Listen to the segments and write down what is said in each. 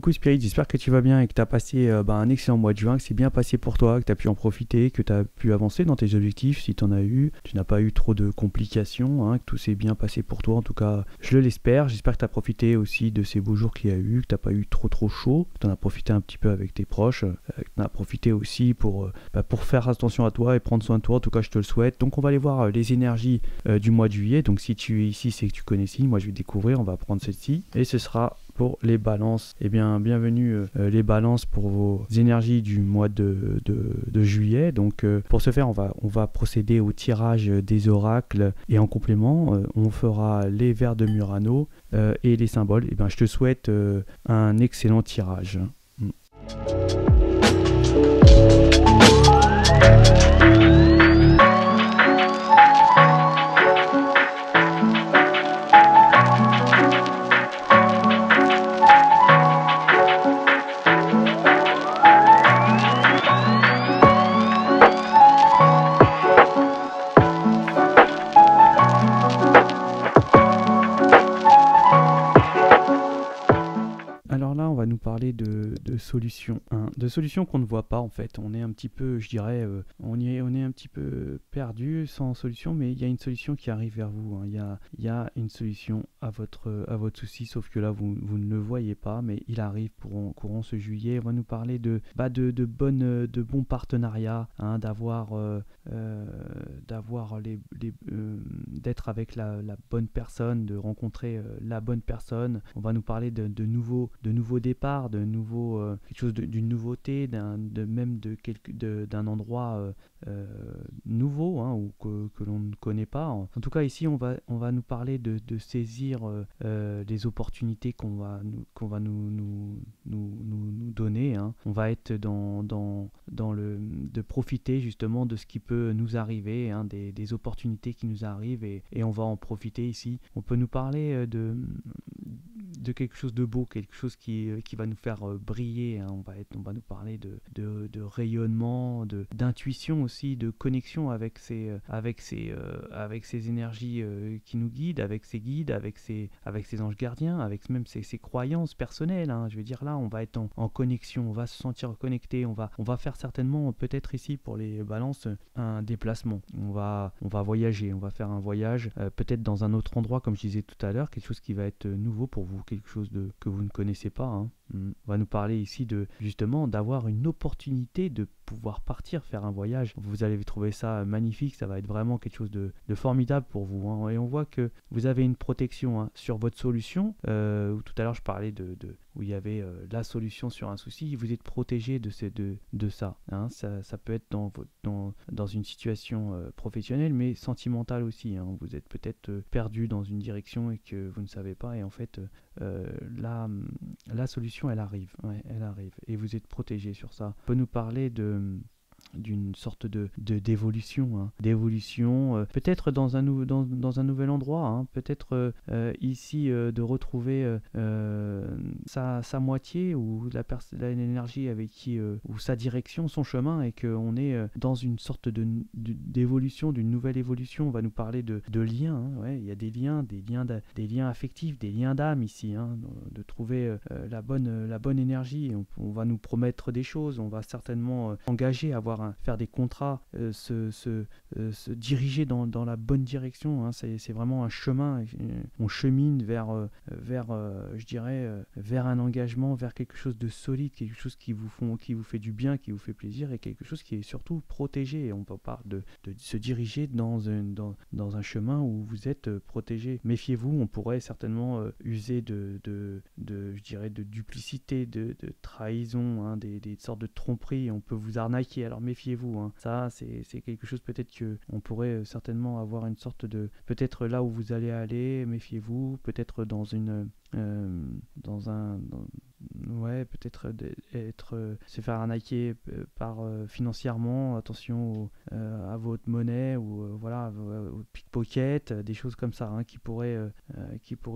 beaucoup Spirit, j'espère que tu vas bien et que tu as passé un excellent mois de juin, que c'est bien passé pour toi, que tu as pu en profiter, que tu as pu avancer dans tes objectifs si tu en as eu, tu n'as pas eu trop de complications, que tout s'est bien passé pour toi, en tout cas je l'espère. J'espère que tu as profité aussi de ces beaux jours qu'il y a eu, que tu n'as pas eu trop chaud, que tu en as profité un petit peu avec tes proches, que tu en as profité aussi pour faire attention à toi et prendre soin de toi, en tout cas je te le souhaite. Donc on va aller voir les énergies du mois de juillet, donc si tu es ici c'est que tu connais Signe, moi je vais découvrir, on va prendre celle-ci et ce sera pour les balances. Eh bien, bienvenue les balances pour vos énergies du mois de juillet. Donc, pour ce faire, on va procéder au tirage des oracles et en complément, on fera les vers de Murano et les symboles. Eh bien, je te souhaite un excellent tirage. Alors là, on va nous parler de solutions, de solutions qu'on ne voit pas en fait. On est un petit peu, je dirais, on est un petit peu perdu sans solution, mais il y a une solution qui arrive vers vous. Il y a une solution à votre souci, sauf que là, vous ne le voyez pas, mais il arrive courant ce juillet. On va nous parler de bons partenariats, d'être avec la bonne personne, de rencontrer la bonne personne. On va nous parler de nouveaux départs, quelque chose d'une nouveauté, d'un endroit nouveau ou que l'on ne connaît pas. En tout cas, ici, on va nous parler de saisir les opportunités qu'on va nous donner. On va être de profiter justement de ce qui peut nous arriver, des opportunités qui nous arrivent et on va en profiter ici. On peut nous parler de quelque chose de beau, quelque chose qui va nous faire briller. On va nous parler de rayonnement, d'intuition aussi, de connexion avec ces énergies qui nous guident, avec ces guides, avec ces anges gardiens, avec même ces croyances personnelles. Je veux dire, là, on va être en connexion, on va se sentir connecté, on va faire certainement, peut-être ici pour les balances, un déplacement. On va voyager, on va faire un voyage, peut-être dans un autre endroit, comme je disais tout à l'heure, quelque chose qui va être nouveau pour vous, quelque chose que vous ne connaissez pas. On va nous parler ici justement d'avoir une opportunité de pouvoir partir faire un voyage. Vous allez trouver ça magnifique, ça va être vraiment quelque chose de formidable pour vous. Et on voit que vous avez une protection sur votre solution. Tout à l'heure je parlais où il y avait la solution sur un souci. Vous êtes protégé de ça. Ça peut être dans une situation professionnelle, mais sentimentale aussi. Vous êtes peut-être perdu dans une direction et que vous ne savez pas. Et en fait, la solution, elle arrive. Elle arrive. Et vous êtes protégé sur ça. On peut nous parler d'une sorte d'évolution, peut-être dans un nouvel endroit, peut-être ici de retrouver sa moitié ou l'énergie avec qui ou sa direction, son chemin, et qu'on est dans une sorte d'évolution, d'une nouvelle évolution. On va nous parler de liens, il y a des liens affectifs, des liens d'âme ici, de trouver la bonne énergie. On va nous promettre des choses, on va certainement engager, faire des contrats, se diriger dans la bonne direction. C'est vraiment un chemin. On chemine vers un engagement, vers quelque chose de solide, quelque chose qui vous fait du bien, qui vous fait plaisir, et quelque chose qui est surtout protégé. Et on parle de se diriger dans un chemin où vous êtes protégé. Méfiez-vous, on pourrait certainement user de duplicité, de trahison, des sortes de tromperies. On peut vous arnaquer, alors méfiez-vous. Ça, c'est quelque chose peut-être qu'on pourrait certainement avoir une sorte peut-être là où vous allez aller, méfiez-vous, peut-être se faire arnaquer financièrement. Attention à votre monnaie ou au pickpocket, des choses comme ça, qui pourraient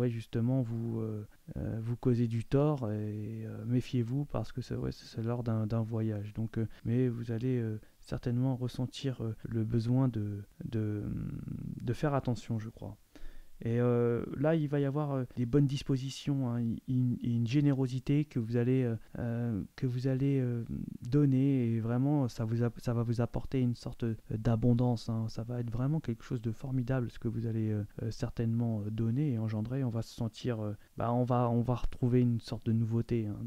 justement vous causer du tort, et méfiez-vous, parce que c'est lors d'un voyage. Donc, mais vous allez certainement ressentir le besoin de faire attention, je crois. Et là, il va y avoir des bonnes dispositions, hein, une générosité que vous allez donner. Et vraiment, ça va vous apporter une sorte d'abondance, hein. Ça va être vraiment quelque chose de formidable ce que vous allez certainement donner et engendrer. On va se sentir, on va retrouver une sorte de nouveauté, hein,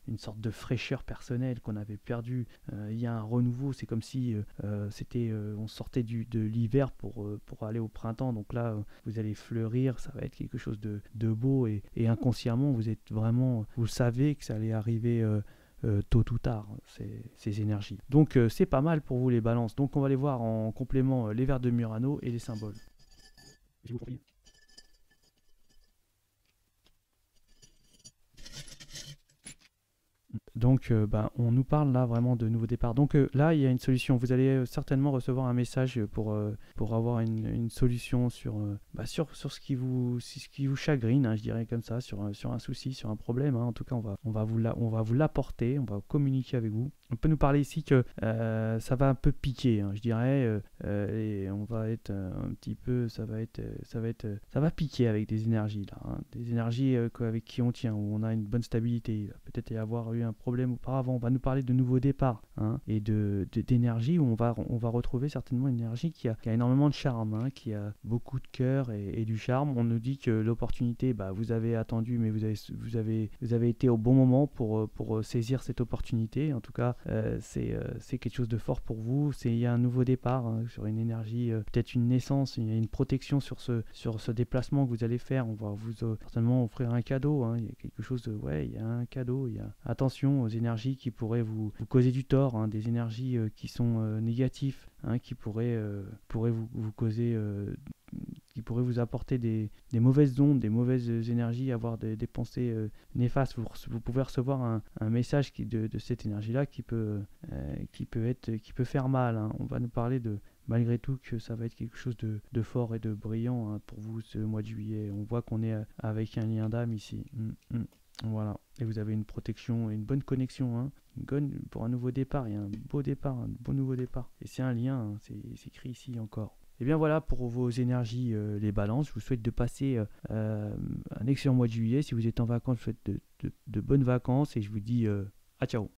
une sorte de fraîcheur personnelle qu'on avait perdue. Il y a un renouveau. C'est comme si on sortait de l'hiver pour aller au printemps. Donc là, vous allez fleurir, ça va être quelque chose de beau et inconsciemment, vous savez que ça allait arriver tôt ou tard, ces énergies. Donc c'est pas mal pour vous les balances. Donc on va aller voir en complément les vers de Murano et les symboles. Je vous prie. Donc, on nous parle là vraiment de nouveau départ. Donc là, il y a une solution. Vous allez certainement recevoir un message pour avoir une solution sur ce qui vous chagrine, hein, je dirais comme ça, sur un souci, sur un problème, hein. En tout cas, on va vous l'apporter, on va communiquer avec vous. On peut nous parler ici que ça va un peu piquer, hein, je dirais, et on va être un petit peu, ça va piquer avec des énergies là, hein, des énergies avec qui on tient, où on a une bonne stabilité. Il va peut-être y avoir eu un problème auparavant. On va nous parler de nouveaux départs, hein, et d'énergie où on va retrouver certainement une énergie qui a énormément de charme, hein, qui a beaucoup de cœur et du charme. On nous dit que l'opportunité, vous avez attendu, mais vous avez été au bon moment pour saisir cette opportunité. En tout cas, c'est quelque chose de fort pour vous. Il y a un nouveau départ, hein, sur une énergie, peut-être une naissance, il y a une protection sur ce déplacement que vous allez faire. On va vous certainement offrir un cadeau, hein. Il y a quelque chose il y a un cadeau. Attention aux énergies qui pourraient vous causer du tort, hein, des énergies qui sont négatives, hein, qui pourraient vous causer qui pourrait vous apporter des mauvaises ondes, des mauvaises énergies, avoir des pensées néfastes. Vous pouvez recevoir un message de cette énergie-là qui peut faire mal, hein. On va nous parler malgré tout que ça va être quelque chose de fort et de brillant, hein, pour vous ce mois de juillet. On voit qu'on est avec un lien d'âme ici. Voilà. Et vous avez une protection et une bonne connexion, hein. Pour un nouveau départ, il y a un beau départ, un beau nouveau départ. Et c'est un lien, hein, c'est écrit ici encore. Et bien voilà pour vos énergies, les balances. Je vous souhaite de passer un excellent mois de juillet. Si vous êtes en vacances, je vous souhaite de bonnes vacances et je vous dis à ciao.